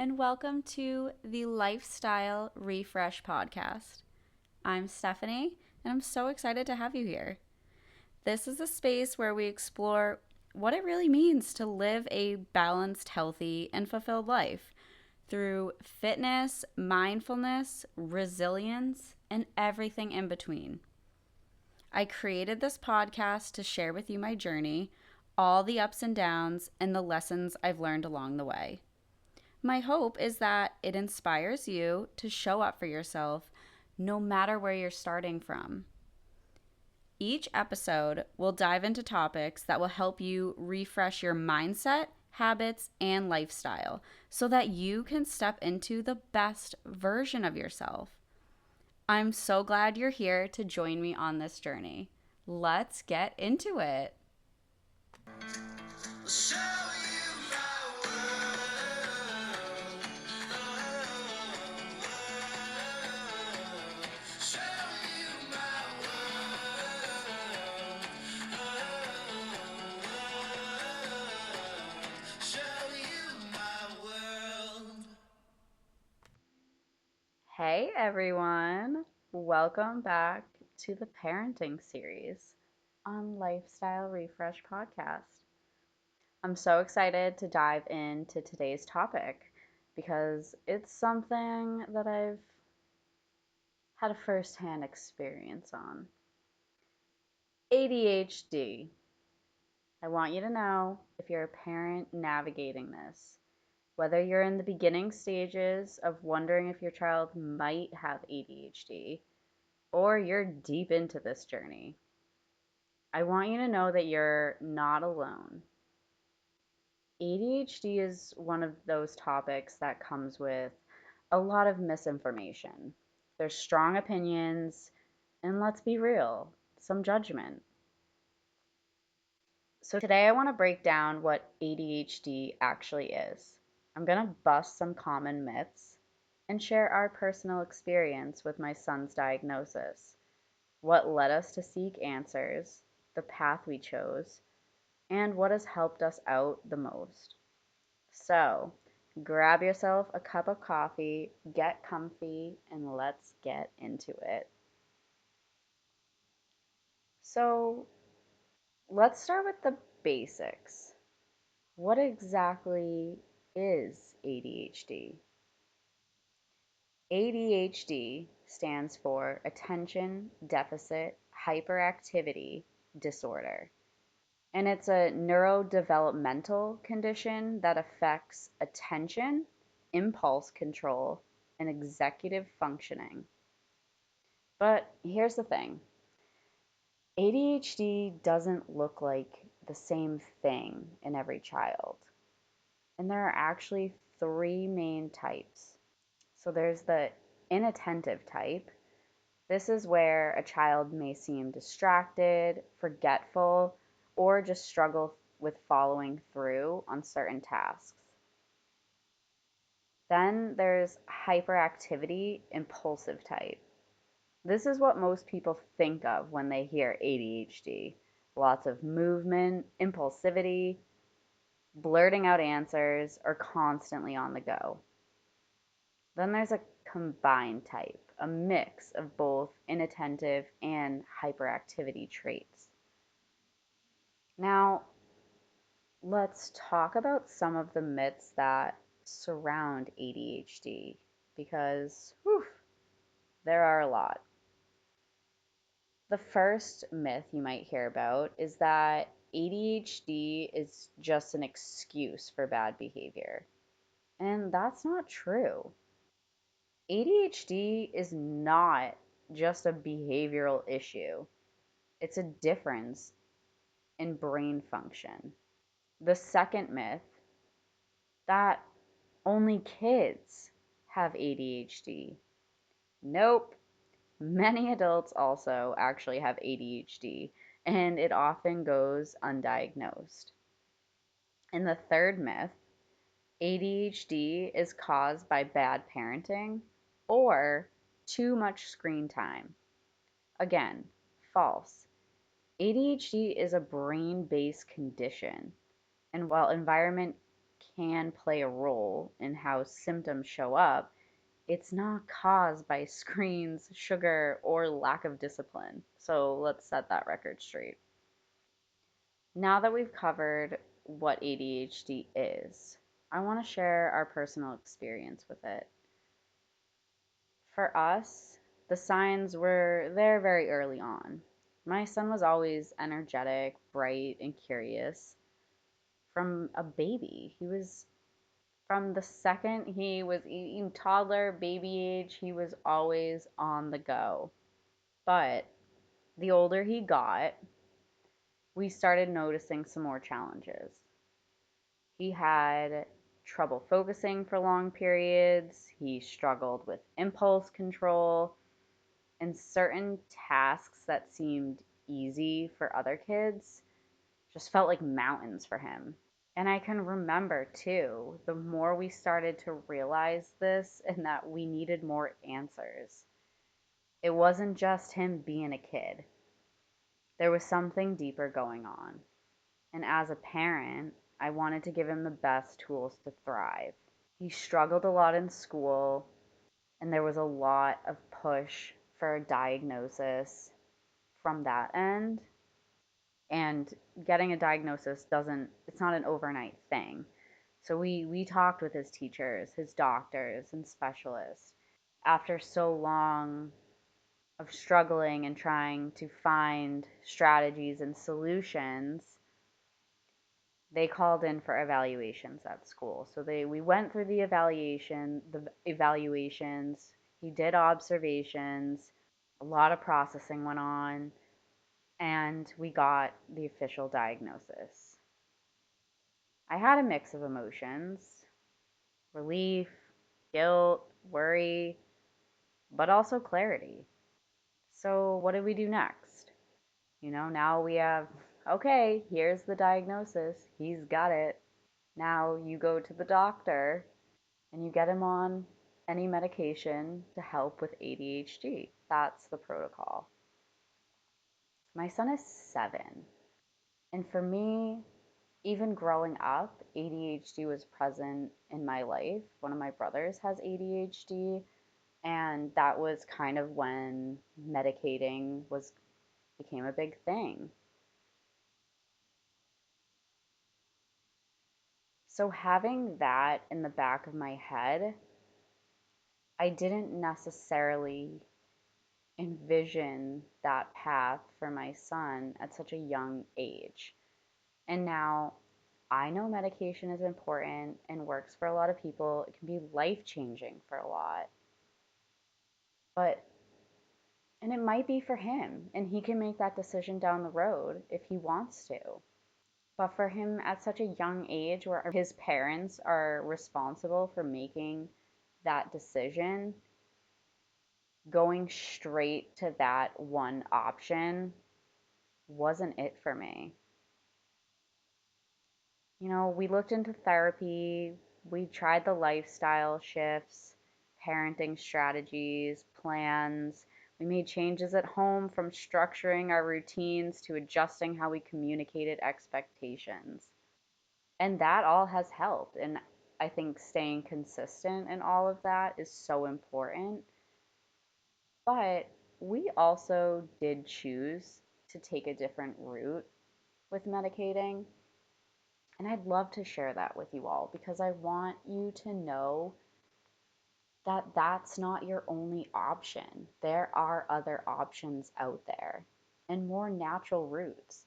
and welcome to the Lifestyle Refresh podcast. I'm Stephanie, and I'm so excited to have you here. This is a space where we explore what it really means to live a balanced, healthy, and fulfilled life through fitness, mindfulness, resilience, and everything in between. I created this podcast to share with you my journey, all the ups and downs, and the lessons I've learned along the way. My hope is that it inspires you to show up for yourself no matter where you're starting from. Each episode will dive into topics that will help you refresh your mindset, habits, and lifestyle so that you can step into the best version of yourself. I'm so glad you're here to join me on this journey. Let's get into it. Hey everyone, welcome back to the parenting series on Lifestyle Refresh Podcast. I'm so excited to dive into today's topic because it's something that I've had a first-hand experience on. ADHD. I want you to know if you're a parent navigating this, whether you're in the beginning stages of wondering if your child might have ADHD, or you're deep into this journey, I want you to know that you're not alone. ADHD is one of those topics that comes with a lot of misinformation. There's strong opinions, and let's be real, some judgment. So today I want to break down what ADHD actually is. I'm going to bust some common myths and share our personal experience with my son's diagnosis, what led us to seek answers, the path we chose, and what has helped us out the most. So, grab yourself a cup of coffee, get comfy, and let's get into it. So, let's start with the basics. What exactly is ADHD? ADHD stands for Attention Deficit Hyperactivity Disorder, and it's a neurodevelopmental condition that affects attention, impulse control, and executive functioning. But here's the thing: ADHD doesn't look like the same thing in every child. And there are actually three main types. So there's the inattentive type. This is where a child may seem distracted, forgetful, or just struggle with following through on certain tasks. Then there's hyperactivity impulsive type. This is what most people think of when they hear ADHD. Lots of movement, impulsivity, blurting out answers, or constantly on the go. Then there's a combined type, a mix of both inattentive and hyperactivity traits. Now, let's talk about some of the myths that surround ADHD because there are a lot. The first myth you might hear about is that ADHD is just an excuse for bad behavior. And that's not true. ADHD is not just a behavioral issue, it's a difference in brain function. The second myth, that only kids have ADHD. Nope, many adults also actually have ADHD, and it often goes undiagnosed. And the third myth, ADHD is caused by bad parenting or too much screen time. Again, false. ADHD is a brain based condition, and while environment can play a role in how symptoms show up, it's not caused by screens, sugar, or lack of discipline. So let's set that record straight. Now that we've covered what ADHD is, I want to share our personal experience with it. For us, the signs were there very early on. My son was always energetic, bright, and curious from a baby. He was from the second he was eating toddler, baby age, he was always on the go. But the older he got, we started noticing some more challenges. He had trouble focusing for long periods, he struggled with impulse control, and certain tasks that seemed easy for other kids just felt like mountains for him. And I can remember too, the more we started to realize this and that we needed more answers. It wasn't just him being a kid, there was something deeper going on. And as a parent, I wanted to give him the best tools to thrive. He struggled a lot in school, and there was a lot of push for a diagnosis from that end. And getting a diagnosis doesn't, it's not an overnight thing. So we talked with his teachers, his doctors, and specialists. After so long of struggling and trying to find strategies and solutions, they called in for evaluations at school. So we went through the evaluations. He did observations. A lot of processing went on, and we got the official diagnosis. I had a mix of emotions: relief, guilt, worry, but also clarity. So, what did we do next? Now we have, okay, here's the diagnosis. He's got it. Now you go to the doctor and you get him on any medication to help with ADHD. That's the protocol. My son is 7. And for me, even growing up, ADHD was present in my life. One of my brothers has ADHD, and that was kind of when medicating was became a big thing. So having that in the back of my head, I didn't necessarily envision that path for my son at such a young age. And now I know medication is important and works for a lot of people. It can be life changing for a lot. But, and it might be for him, and he can make that decision down the road if he wants to. But for him at such a young age, where his parents are responsible for making that decision, going straight to that one option wasn't it for me. We looked into therapy, we tried the lifestyle shifts, parenting strategies, plans. We made changes at home, from structuring our routines to adjusting how we communicated expectations. And that all has helped. And I think staying consistent in all of that is so important. But we also did choose to take a different route with medicating. And I'd love to share that with you all because I want you to know that that's not your only option. There are other options out there and more natural routes.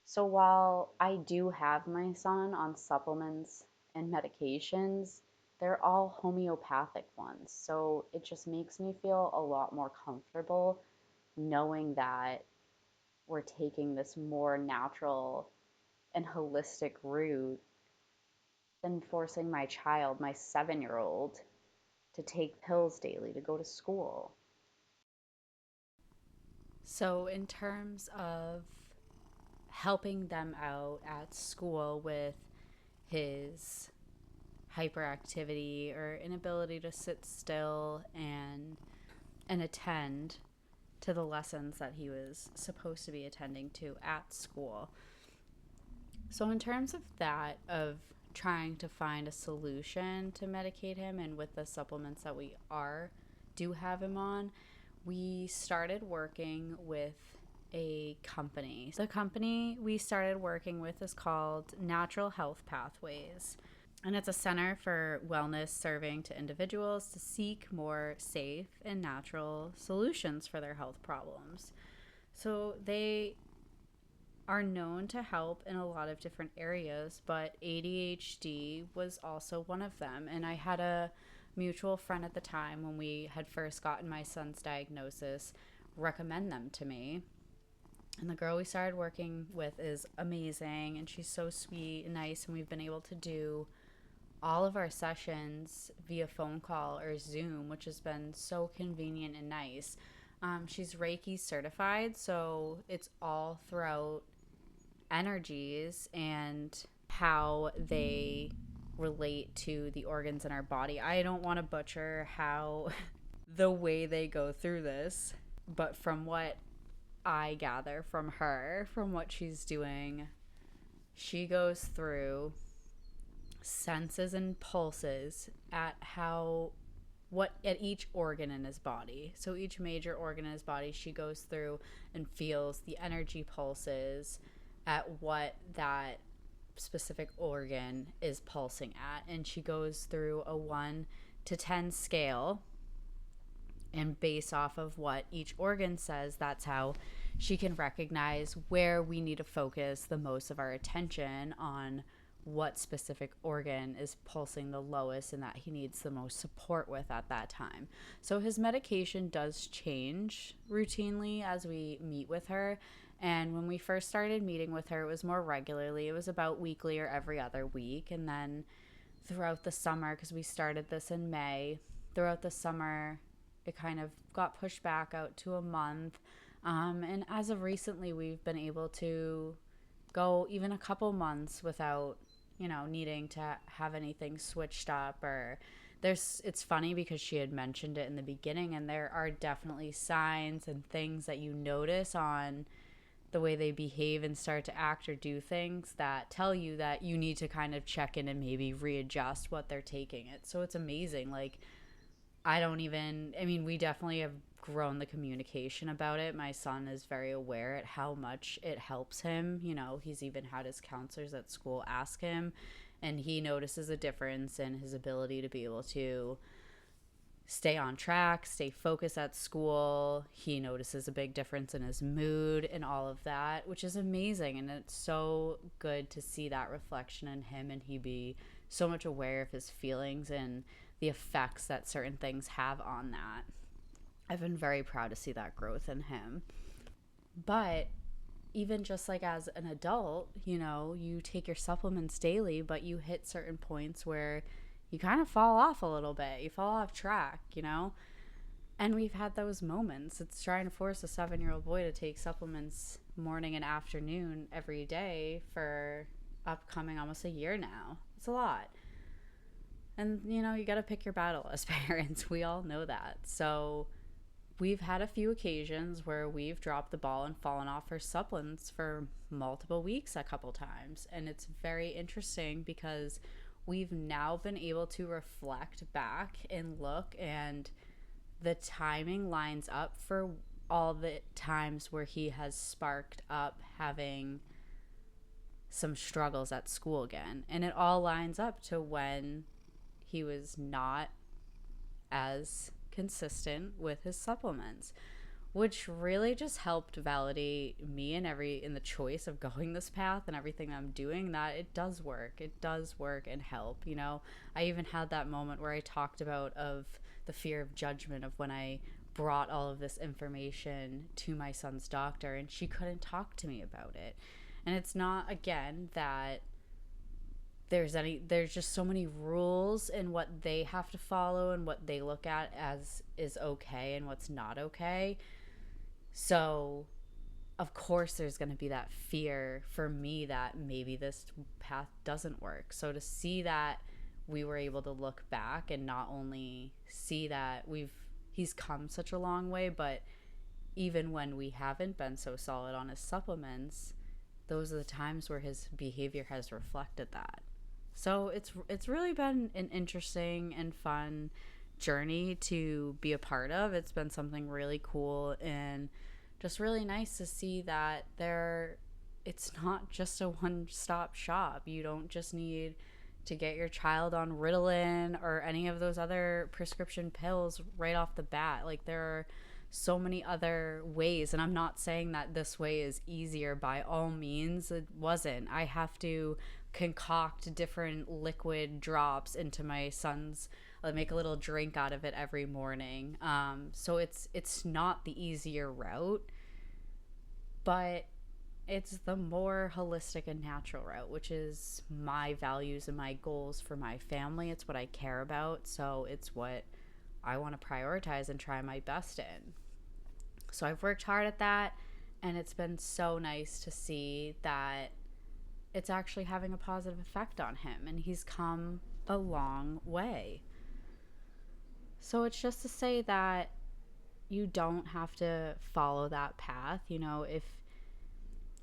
So while I do have my son on supplements and medications, they're all homeopathic ones. So it just makes me feel a lot more comfortable knowing that we're taking this more natural and holistic route than forcing my child, my 7-year-old, to take pills daily to go to school. So, in terms of helping them out at school with his hyperactivity or inability to sit still and attend to the lessons that he was supposed to be attending to at school. So, in terms of that, of trying to find a solution to medicate him, and with the supplements that we are do have him on, we started working with a company. The company we started working with is called Natural Health Pathways, and it's a center for wellness serving to individuals to seek more safe and natural solutions for their health problems. So they are known to help in a lot of different areas, but ADHD was also one of them. And I had a mutual friend at the time when we had first gotten my son's diagnosis recommend them to me. And the girl we started working with is amazing, and she's so sweet and nice, and we've been able to do all of our sessions via phone call or Zoom, which has been so convenient and nice. She's Reiki certified, so it's all throughout energies and how they relate to the organs in our body. I don't want to butcher how the way they go through this, but from what I gather from her, from what she's doing, she goes through senses and pulses at how what at each organ in his body. So each major organ in his body, she goes through and feels the energy pulses at what that specific organ is pulsing at. And she goes through a 1 to 10 scale, and based off of what each organ says, that's how she can recognize where we need to focus the most of our attention on what specific organ is pulsing the lowest and that he needs the most support with at that time. So his medication does change routinely as we meet with her. And when we first started meeting with her, it was more regularly. It was about weekly or every other week. And then throughout the summer, because we started this in May, throughout the summer, it kind of got pushed back out to a month. And as of recently, we've been able to go even a couple months without, needing to have anything switched up. Or it's funny because she had mentioned it in the beginning, and there are definitely signs and things that you notice on the way they behave and start to act or do things that tell you that you need to kind of check in and maybe readjust what they're taking it. So it's amazing. Like, we definitely have grown the communication about it. My son is very aware at how much it helps him. He's even had his counselors at school ask him, and he notices a difference in his ability to be able to stay on track, stay focused at school. He notices a big difference in his mood and all of that, which is amazing. And it's so good to see that reflection in him, and he be so much aware of his feelings and the effects that certain things have on that. I've been very proud to see that growth in him. But even just like as an adult, you take your supplements daily, but you hit certain points where you kind of fall off a little bit. You fall off track, And we've had those moments. It's trying to force a 7-year-old boy to take supplements morning and afternoon every day for upcoming almost a year now. It's a lot. And, you got to pick your battle as parents. We all know that. So we've had a few occasions where we've dropped the ball and fallen off our supplements for multiple weeks a couple times. And it's very interesting because we've now been able to reflect back and look, and the timing lines up for all the times where he has sparked up having some struggles at school again. And it all lines up to when he was not as consistent with his supplements, which really just helped validate me in the choice of going this path and everything I'm doing, that it does work and help. I even had that moment where I talked about of the fear of judgment of when I brought all of this information to my son's doctor and she couldn't talk to me about it. And it's not, again, that there's just so many rules in what they have to follow and what they look at as is okay and what's not okay. So of course there's going to be that fear for me that maybe this path doesn't work. So to see that we were able to look back and not only see that he's come such a long way, but even when we haven't been so solid on his supplements, those are the times where his behavior has reflected that. So it's really been an interesting and fun journey to be a part of. It's been something really cool and just really nice to see that it's not just a one-stop shop. You don't just need to get your child on Ritalin or any of those other prescription pills right off the bat. Like, there are so many other ways, and I'm not saying that this way is easier. By all means, it wasn't. I have to concoct different liquid drops into my son's, make a little drink out of it every morning. So it's not the easier route, but it's the more holistic and natural route, which is my values and my goals for my family. It's what I care about, so it's what I want to prioritize and try my best in. So I've worked hard at that, and it's been so nice to see that it's actually having a positive effect on him, and he's come a long way. So it's just to say that you don't have to follow that path,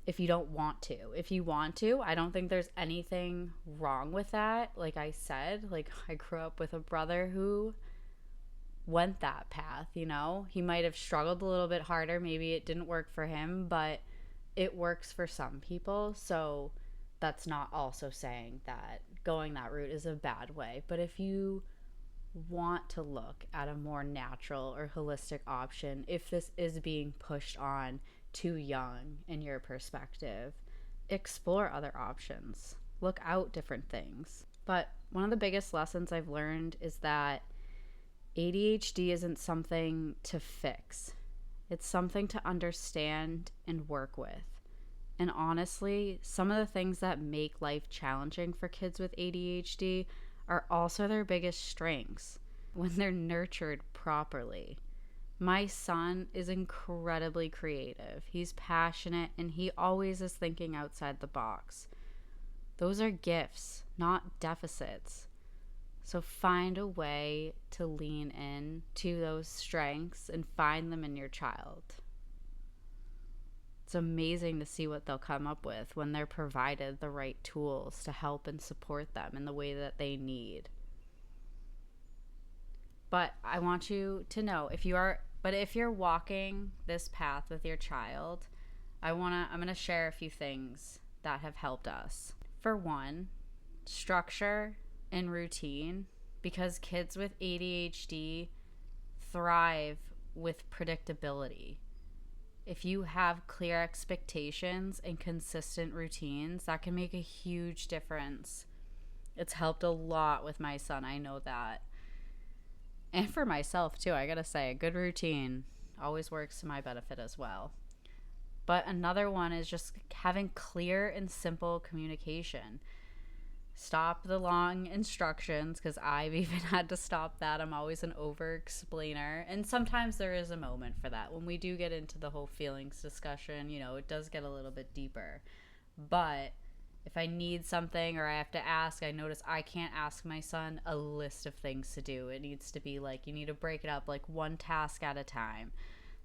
if you don't want to. If you want to, I don't think there's anything wrong with that. Like I said, like, I grew up with a brother who went that path. He might have struggled a little bit harder. Maybe it didn't work for him, but it works for some people. So that's not also saying that going that route is a bad way. But if you want to look at a more natural or holistic option, if this is being pushed on too young in your perspective, explore other options, look out different things. But one of the biggest lessons I've learned is that ADHD isn't something to fix. It's something to understand and work with. And honestly, some of the things that make life challenging for kids with ADHD are also their biggest strengths when they're nurtured properly. My son is incredibly creative. He's passionate, and he always is thinking outside the box. Those are gifts, not deficits. So find a way to lean in to those strengths and find them in your child. It's amazing to see what they'll come up with when they're provided the right tools to help and support them in the way that they need. But I want you to know, if you're walking this path with your child, I'm going to share a few things that have helped us. For one, structure and routine, because kids with ADHD thrive with predictability. If you have clear expectations and consistent routines, that can make a huge difference. It's helped a lot with my son, I know that. And for myself too, I gotta say, a good routine always works to my benefit as well. But another one is just having clear and simple communication. Stop the long instructions, because I've even had to stop that. I'm always an over-explainer. And sometimes there is a moment for that. When we do get into the whole feelings discussion, it does get a little bit deeper. But if I need something or I have to ask, I notice I can't ask my son a list of things to do. It needs to be like, you need to break it up like one task at a time.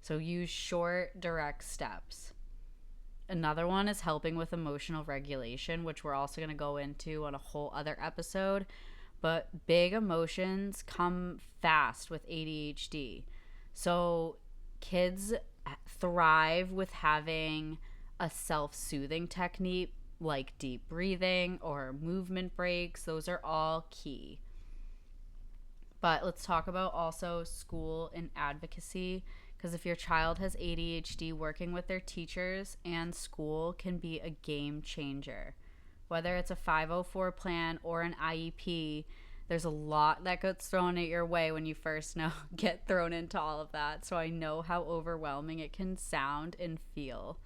So use short, direct steps. Another one is helping with emotional regulation, which we're also going to go into on a whole other episode. But big emotions come fast with ADHD. So kids thrive with having a self-soothing technique like deep breathing or movement breaks. Those are all key. But let's talk about also school and advocacy, because if your child has ADHD, working with their teachers and school can be a game changer. Whether it's a 504 plan or an IEP, there's a lot that gets thrown at your way when you first get thrown into all of that. So I know how overwhelming it can sound and feel.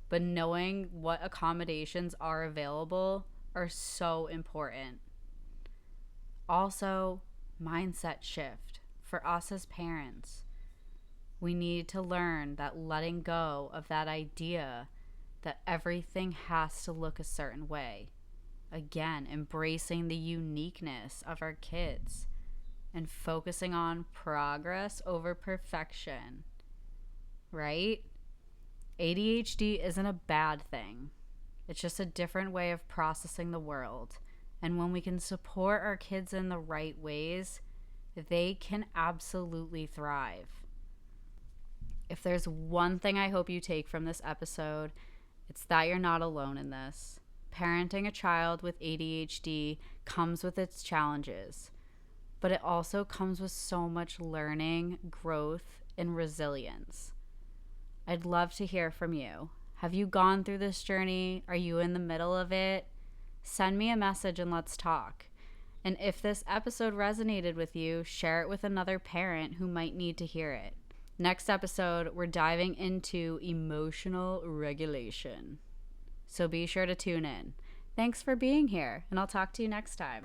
But knowing what accommodations are available are so important. Also, mindset shift for us as parents. We need to learn that letting go of that idea that everything has to look a certain way. Again, embracing the uniqueness of our kids and focusing on progress over perfection, right? ADHD isn't a bad thing. It's just a different way of processing the world. And when we can support our kids in the right ways, they can absolutely thrive. If there's one thing I hope you take from this episode, it's that you're not alone in this. Parenting a child with ADHD comes with its challenges, but it also comes with so much learning, growth, and resilience. I'd love to hear from you. Have you gone through this journey? Are you in the middle of it? Send me a message and let's talk. And if this episode resonated with you, share it with another parent who might need to hear it. Next episode, we're diving into emotional regulation. So be sure to tune in. Thanks for being here, and I'll talk to you next time.